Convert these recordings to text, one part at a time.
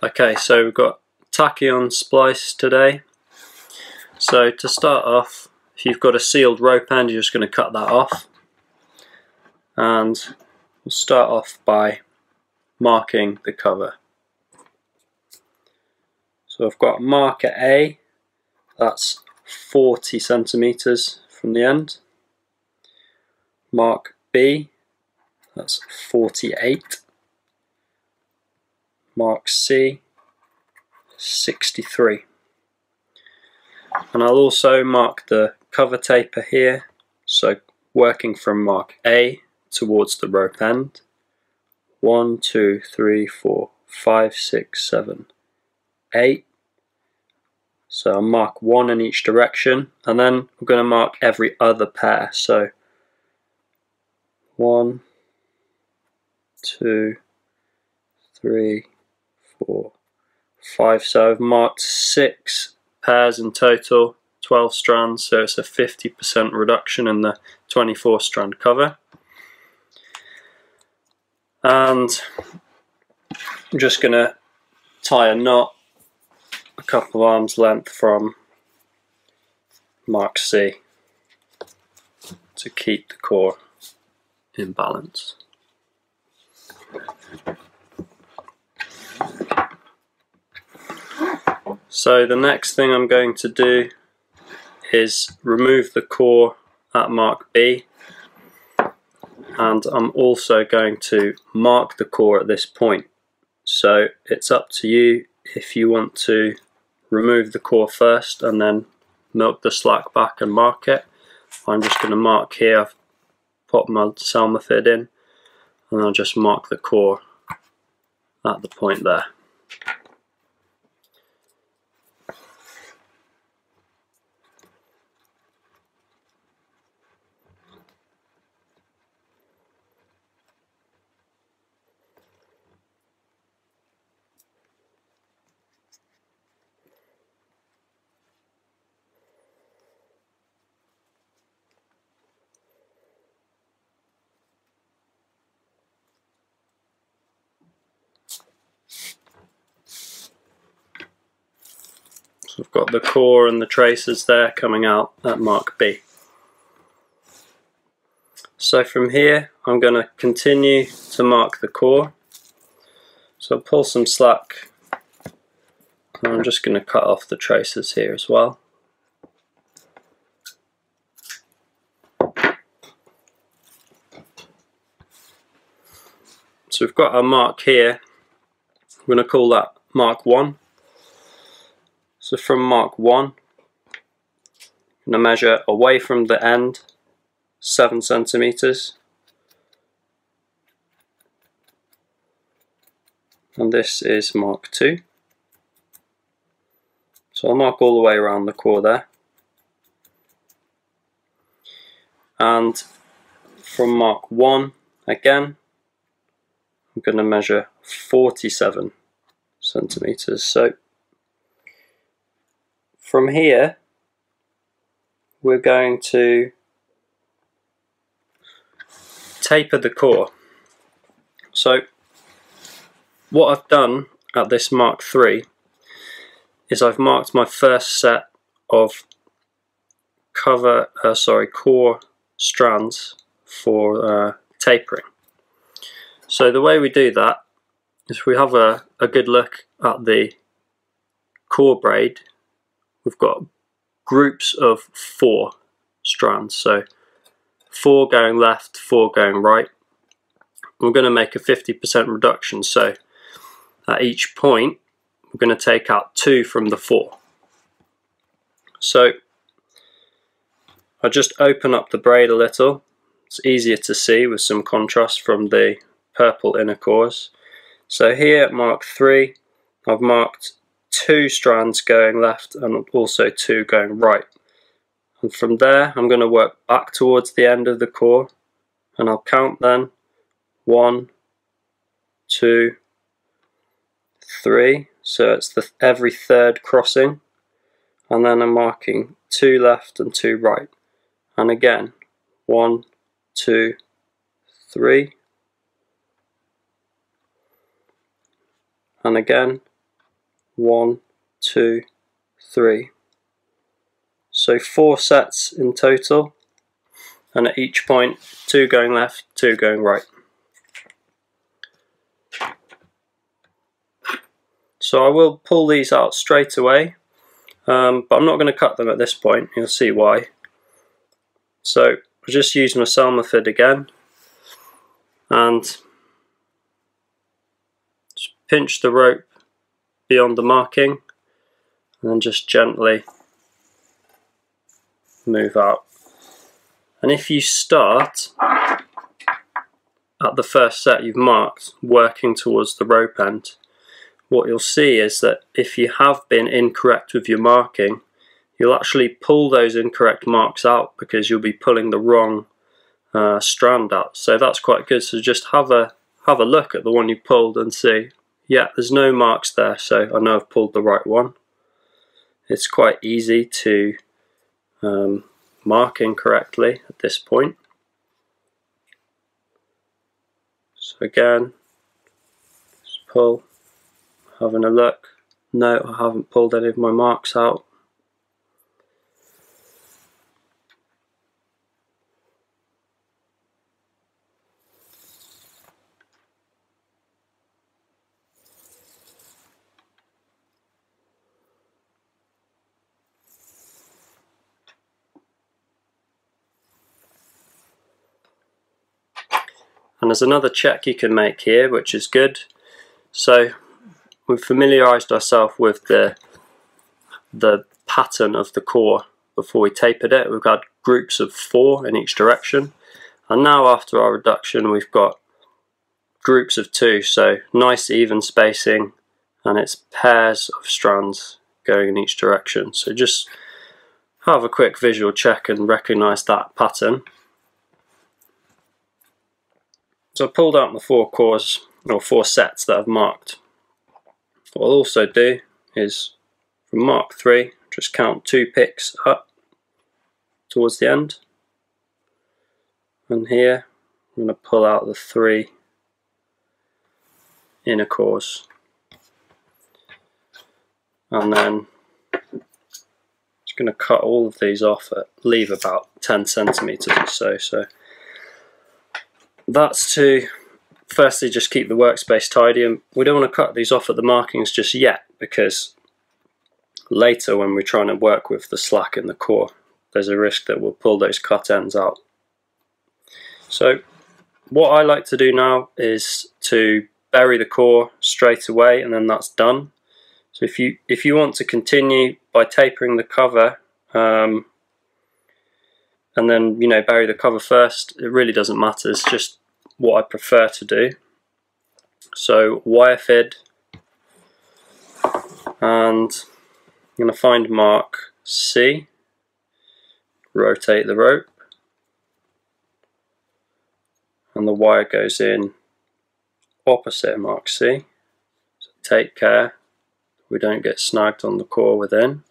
Okay, so we've got Tachyon splice today. So to start off, if you've got a sealed rope end, you're just going to cut that off. And we'll start off by marking the cover. So I've got marker A, that's 40 centimeters from the end. Mark B, that's 48. Mark C, 63. And I'll also mark the cover taper here, so working from mark A towards the rope end. 1, 2, 3, 4, 5, 6, 7, 8. So I'll mark 1 in each direction, and then I'm going to mark every other pair. So 1, 2, 3, 4, 5. So I've marked 6 pairs in total, 12 strands, so it's a 50% reduction in the 24 strand cover. And I'm just going to tie a knot a couple of arms length from mark C to keep the core in balance. So the next thing I'm going to do is remove the core at mark B, and I'm also going to mark the core at this point. So it's up to you if you want to remove the core first and then milk the slack back and mark it. I'm just going to mark here. I've popped my Selmafid in, and I'll just mark the core at the point there. So I've got the core and the traces there coming out at mark B. So from here I'm going to continue to mark the core. So I'll pull some slack, and I'm just going to cut off the traces here as well. So we've got our mark here. I'm going to call that mark 1. So from mark 1, I'm going to measure away from the end 7 centimeters, and this is mark 2. So I'll mark all the way around the core there, and from mark 1 again I'm going to measure 47 centimeters. So from here we're going to taper the core. So what I've done at this mark 3 is I've marked my first set of core strands for tapering. So the way we do that is we have a good look at the core braid. We've got groups of 4 strands, so 4 going left, 4 going right. We're going to make a 50% reduction, so at each point we're going to take out 2 from the 4. So I just open up the braid a little. It's easier to see with some contrast from the purple inner cores. So here at mark 3 I've marked 2 strands going left and also 2 going right. And from there I'm going to work back towards the end of the core, and I'll count then 1, 2, 3. So it's every third crossing, and then I'm marking 2 left and 2 right, and again 1, 2, 3, and again 1, 2, 3. So 4 sets in total, and at each point 2 going left, 2 going right. So I will pull these out straight away, but I'm not going to cut them at this point. You'll see why. So I'll just use my Selma fid again and just pinch the rope beyond the marking and then just gently move out. And if you start at the first set you've marked working towards the rope end, what you'll see is that if you have been incorrect with your marking, you'll actually pull those incorrect marks out because you'll be pulling the wrong strand out. So that's quite good. So just have a look at the one you pulled and see, yeah, there's no marks there, so I know I've pulled the right one. It's quite easy to mark incorrectly at this point. So again, just pull, having a look. No, I haven't pulled any of my marks out. And there's another check you can make here, which is good. So we've familiarised ourselves with the pattern of the core before we tapered it. We've got groups of 4 in each direction, and now after our reduction we've got groups of 2, so nice even spacing, and it's pairs of strands going in each direction. So just have a quick visual check and recognise that pattern. So I pulled out my 4 cores, or 4 sets that I've marked. What I'll also do is from mark 3, just count 2 picks up towards the end. And here I'm going to pull out the 3 inner cores. And then just going to cut all of these off at leave about 10 centimeters or so. So that's to firstly just keep the workspace tidy, and we don't want to cut these off at the markings just yet because later when we're trying to work with the slack in the core there's a risk that we'll pull those cut ends out. So what I like to do now is to bury the core straight away, and then that's done. So if you want to continue by tapering the cover and then bury the cover first, it really doesn't matter. It's just what I prefer to do. So wire fid, and I'm going to find mark C, rotate the rope, and the wire goes in opposite mark C. So take care we don't get snagged on the core within.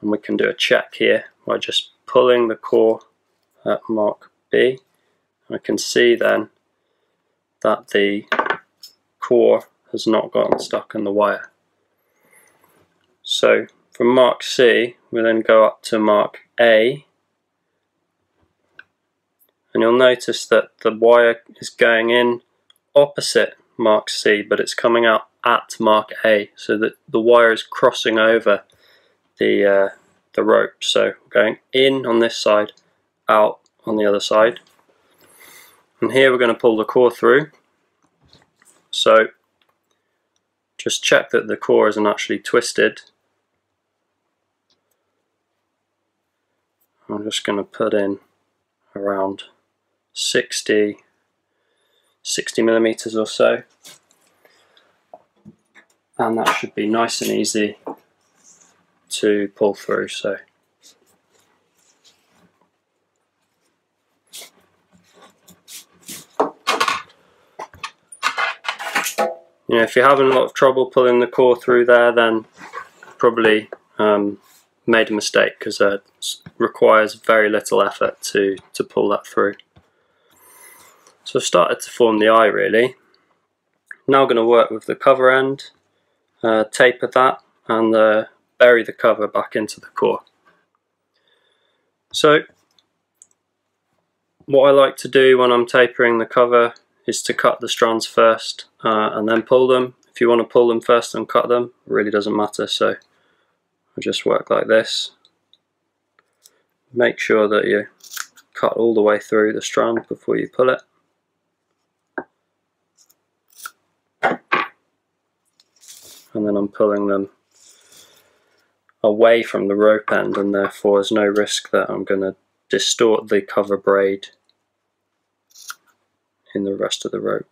And we can do a check here by just pulling the core at mark B. I can see then that the core has not gotten stuck in the wire. So from mark C we then go up to mark A, and you'll notice that the wire is going in opposite mark C, but it's coming out at mark A, so that the wire is crossing over the rope. So going in on this side, out on the other side. And here we're going to pull the core through. So just check that the core isn't actually twisted. I'm just going to put in around 60 millimeters or so, and that should be nice and easy to pull through. So if you're having a lot of trouble pulling the core through there, then probably made a mistake, because it requires very little effort to pull that through. So I've started to form the eye really. now going to work with the cover end, taper that, and bury the cover back into the core. So what I like to do when I'm tapering the cover is to cut the strands first and then pull them. If you want to pull them first and cut them, it really doesn't matter, so I just work like this. Make sure that you cut all the way through the strand before you pull it. And then I'm pulling them away from the rope end, and therefore there's no risk that I'm going to distort the cover braid in the rest of the rope.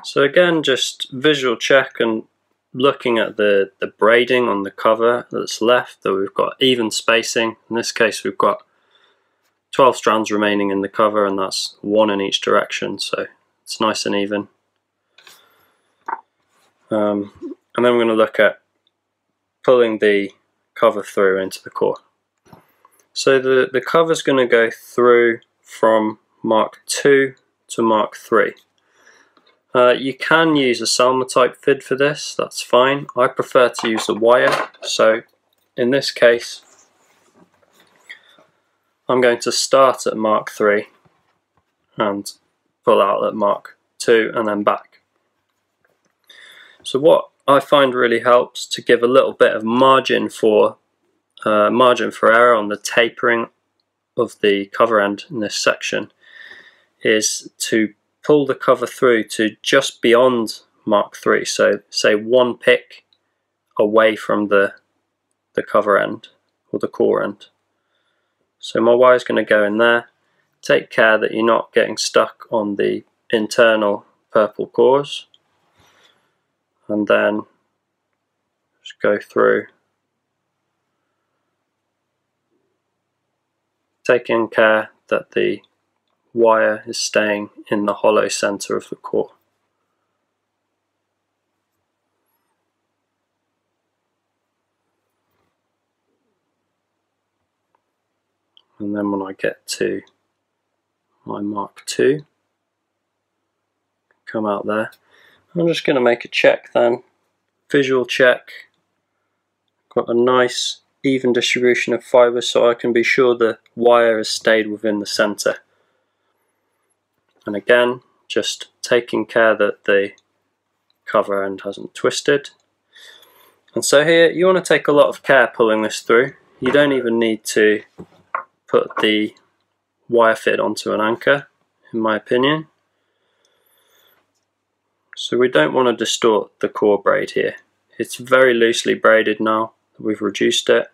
So again, just visual check and looking at the braiding on the cover that's left, that we've got even spacing. In this case we've got 12 strands remaining in the cover, and that's 1 in each direction, so it's nice and even. And then we're going to look at pulling the cover through into the core. So the cover's going to go through from Mark 2 to Mark 3. You can use a Selma type fid for this, that's fine. I prefer to use a wire, so in this case I'm going to start at Mark 3 and pull out at Mark 2 and then back. So what I find really helps to give a little bit of margin for error on the tapering of the cover end in this section is to pull the cover through to just beyond Mark 3, so say 1 pick away from the cover end or the core end. So my wire is going to go in there. Take care that you're not getting stuck on the internal purple cores, and then just go through, taking care that the wire is staying in the hollow center of the core. And then when I get to my Mark 2, come out there. I'm just going to make a check then, visual check. Got a nice even distribution of fibers, so I can be sure the wire has stayed within the center. And again, just taking care that the cover end hasn't twisted. And so here you want to take a lot of care pulling this through. You don't even need to put the wire fid onto an anchor, in my opinion. So we don't want to distort the core braid here. It's very loosely braided now that we've reduced it.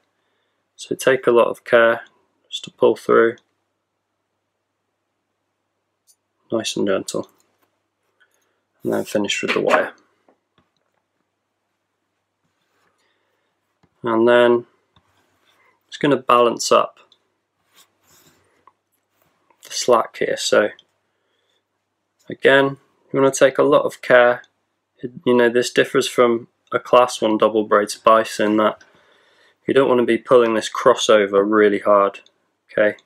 So take a lot of care just to pull through. Nice and gentle. And then finish with the wire. And then it's going to balance up the slack here. So again, you want to take a lot of care. You know, this differs from a class 1 double braid splice in that you don't want to be pulling this crossover really hard, okay?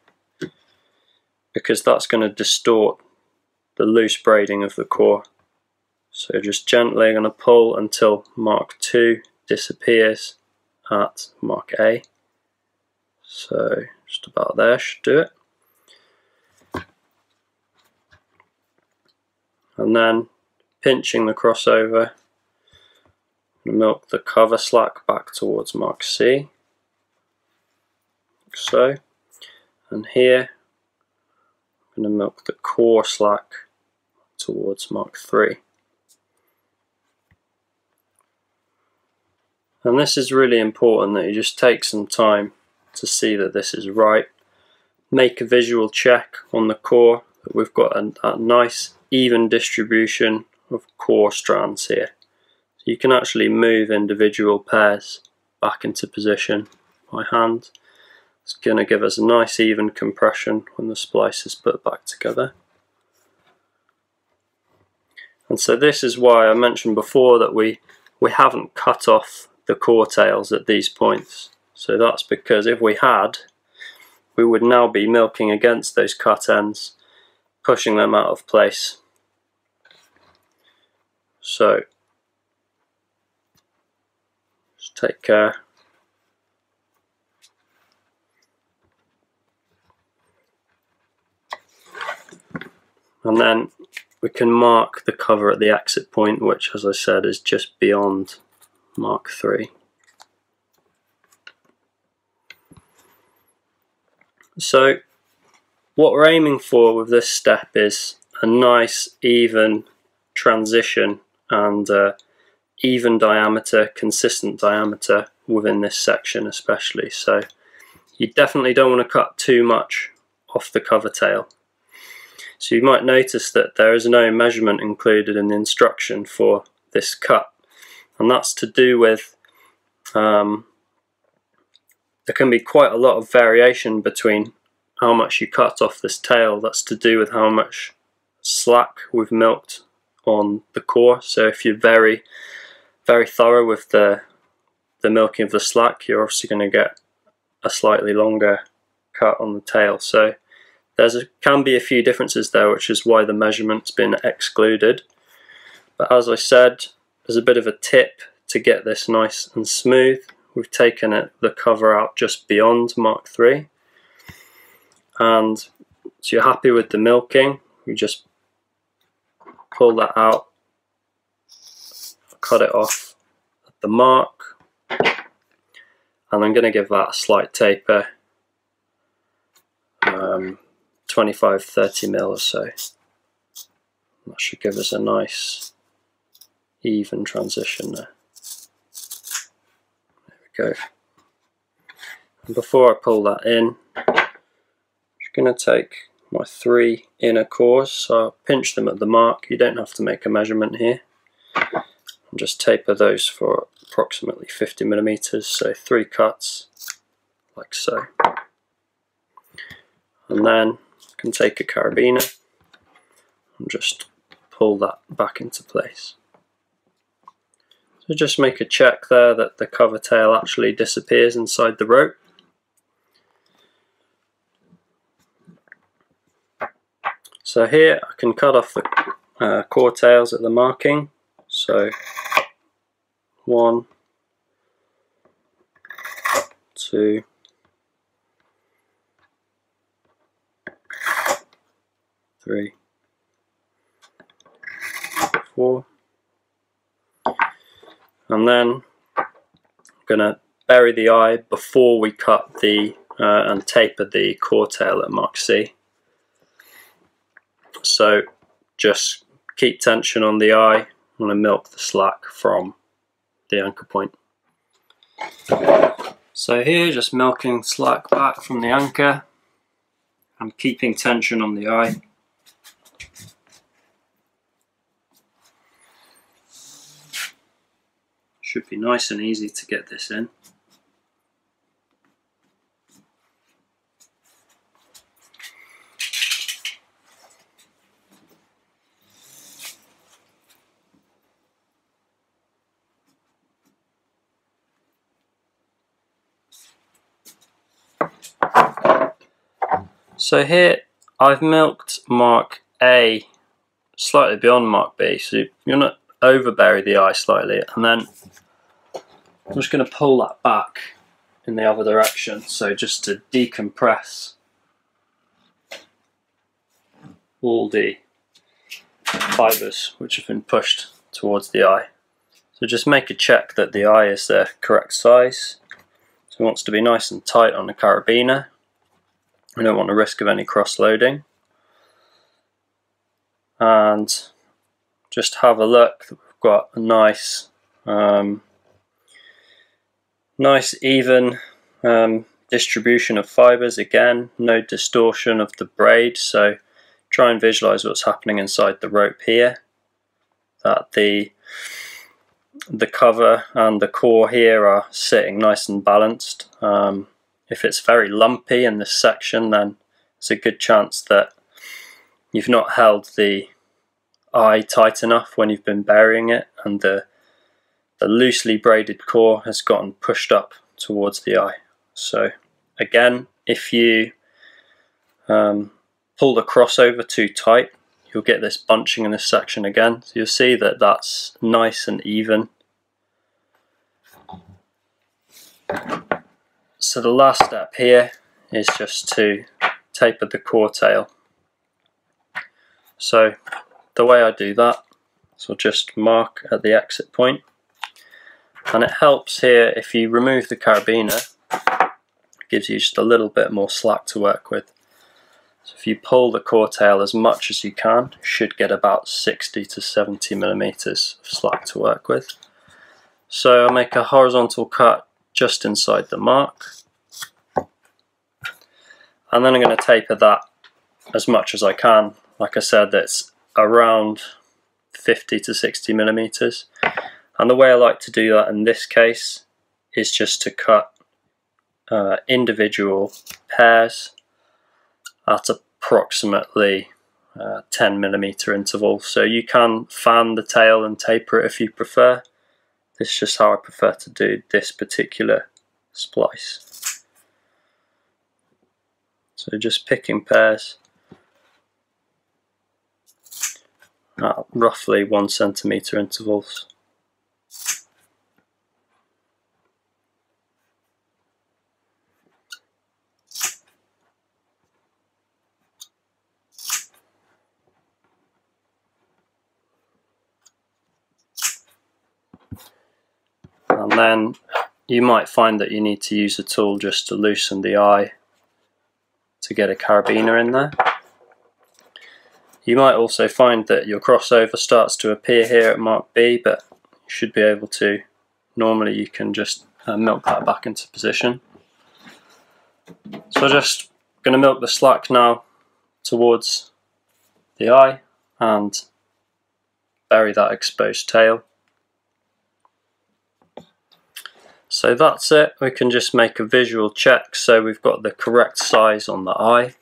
Because that's going to distort the loose braiding of the core. So just gently going to pull until Mark 2 disappears, at mark A. So just about there should do it. And then pinching the crossover, milk the cover slack back towards mark C, like so. And here I'm going to milk the core slack towards mark 3. And this is really important that you just take some time to see that this is right. Make a visual check on the core that we've got a nice even distribution of core strands here. So you can actually move individual pairs back into position by hand. It's going to give us a nice even compression when the splice is put back together. And so this is why I mentioned before that we haven't cut off the core tails at these points. So that's because if we had, we would now be milking against those cut ends, pushing them out of place. So just take care. And then we can mark the cover at the exit point, which, as I said, is just beyond mark 3. So what we're aiming for with this step is a nice even transition and even diameter, consistent diameter within this section especially. So you definitely don't want to cut too much off the cover tail. So you might notice that there is no measurement included in the instruction for this cut, and that's to do with there can be quite a lot of variation between how much you cut off this tail. That's to do with how much slack we've milked on the core. So if you're very thorough with the milking of the slack, you're obviously going to get a slightly longer cut on the tail. So can be a few differences there, which is why the measurement's been excluded. But as I said, there's a bit of a tip to get this nice and smooth. We've taken the cover out just beyond mark 3, and so you're happy with the milking. We just pull that out, cut it off at the mark, and I'm going to give that a slight taper, 25-30 mil or so. That should give us a nice even transition there. There we go. And before I pull that in, I'm just going to take my 3 inner cores, so I'll pinch them at the mark. You don't have to make a measurement here. And just taper those for approximately 50 millimeters, so 3 cuts, like so. And then I can take a carabiner and just pull that back into place. So just make a check there that the cover tail actually disappears inside the rope. So here I can cut off the core tails at the marking. So 1, 2, 3, 4, and then I'm going to bury the eye before we cut the and taper the core tail at mark C. So just keep tension on the eye. I'm going to milk the slack from the anchor point. So here, just milking slack back from the anchor. I'm keeping tension on the eye. Should be nice and easy to get this in. So here I've milked mark A slightly beyond mark B, so you're going to overbury the eye slightly, and then I'm just going to pull that back in the other direction, so just to decompress all the fibres which have been pushed towards the eye. So just make a check that the eye is the correct size. So it wants to be nice and tight on the carabiner. We don't want the risk of any cross-loading. And just have a look that we've got a nice even distribution of fibres. Again, no distortion of the braid, so try and visualize what's happening inside the rope here, that the cover and the core here are sitting nice and balanced. If it's very lumpy in this section, then it's a good chance that you've not held the eye tight enough when you've been burying it, and the loosely braided core has gotten pushed up towards the eye. So again, if you pull the crossover too tight, you'll get this bunching in this section again. So you'll see that that's nice and even. So the last step here is just to taper the core tail. So the way I do that, so I'll just mark at the exit point, and it helps here if you remove the carabiner, it gives you just a little bit more slack to work with. So if you pull the core tail as much as you can, you should get about 60 to 70 millimeters of slack to work with. So I'll make a horizontal cut just inside the mark, and then I'm going to taper that as much as I can. Like I said, that's around 50 to 60 millimeters. And the way I like to do that in this case is just to cut individual pairs at approximately 10 millimeter intervals. So you can fan the tail and taper it if you prefer. This is just how I prefer to do this particular splice. So just picking pairs at roughly 1 centimeter intervals. And then you might find that you need to use a tool just to loosen the eye to get a carabiner in there. You might also find that your crossover starts to appear here at mark B, but you should be able to, normally you can just milk that back into position. So I'm just going to milk the slack now towards the eye and bury that exposed tail. So that's it. We can just make a visual check so we've got the correct size on the eye,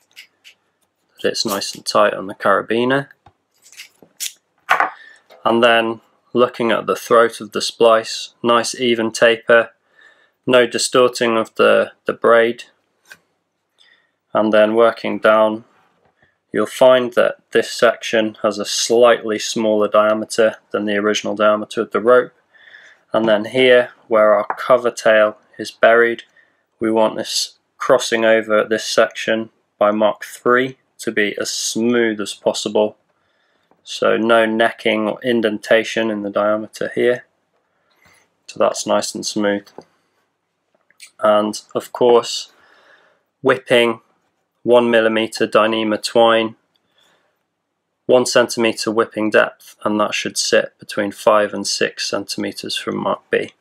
that it's nice and tight on the carabiner. And then looking at the throat of the splice, nice even taper, no distorting of the braid. And then working down, you'll find that this section has a slightly smaller diameter than the original diameter of the rope. And then here, where our cover tail is buried, we want this crossing over this section by mark 3 to be as smooth as possible. So no necking or indentation in the diameter here. So that's nice and smooth. And of course, whipping 1 millimeter Dyneema twine, 1 centimeter whipping depth, and that should sit between 5 and 6 centimeters from mark B.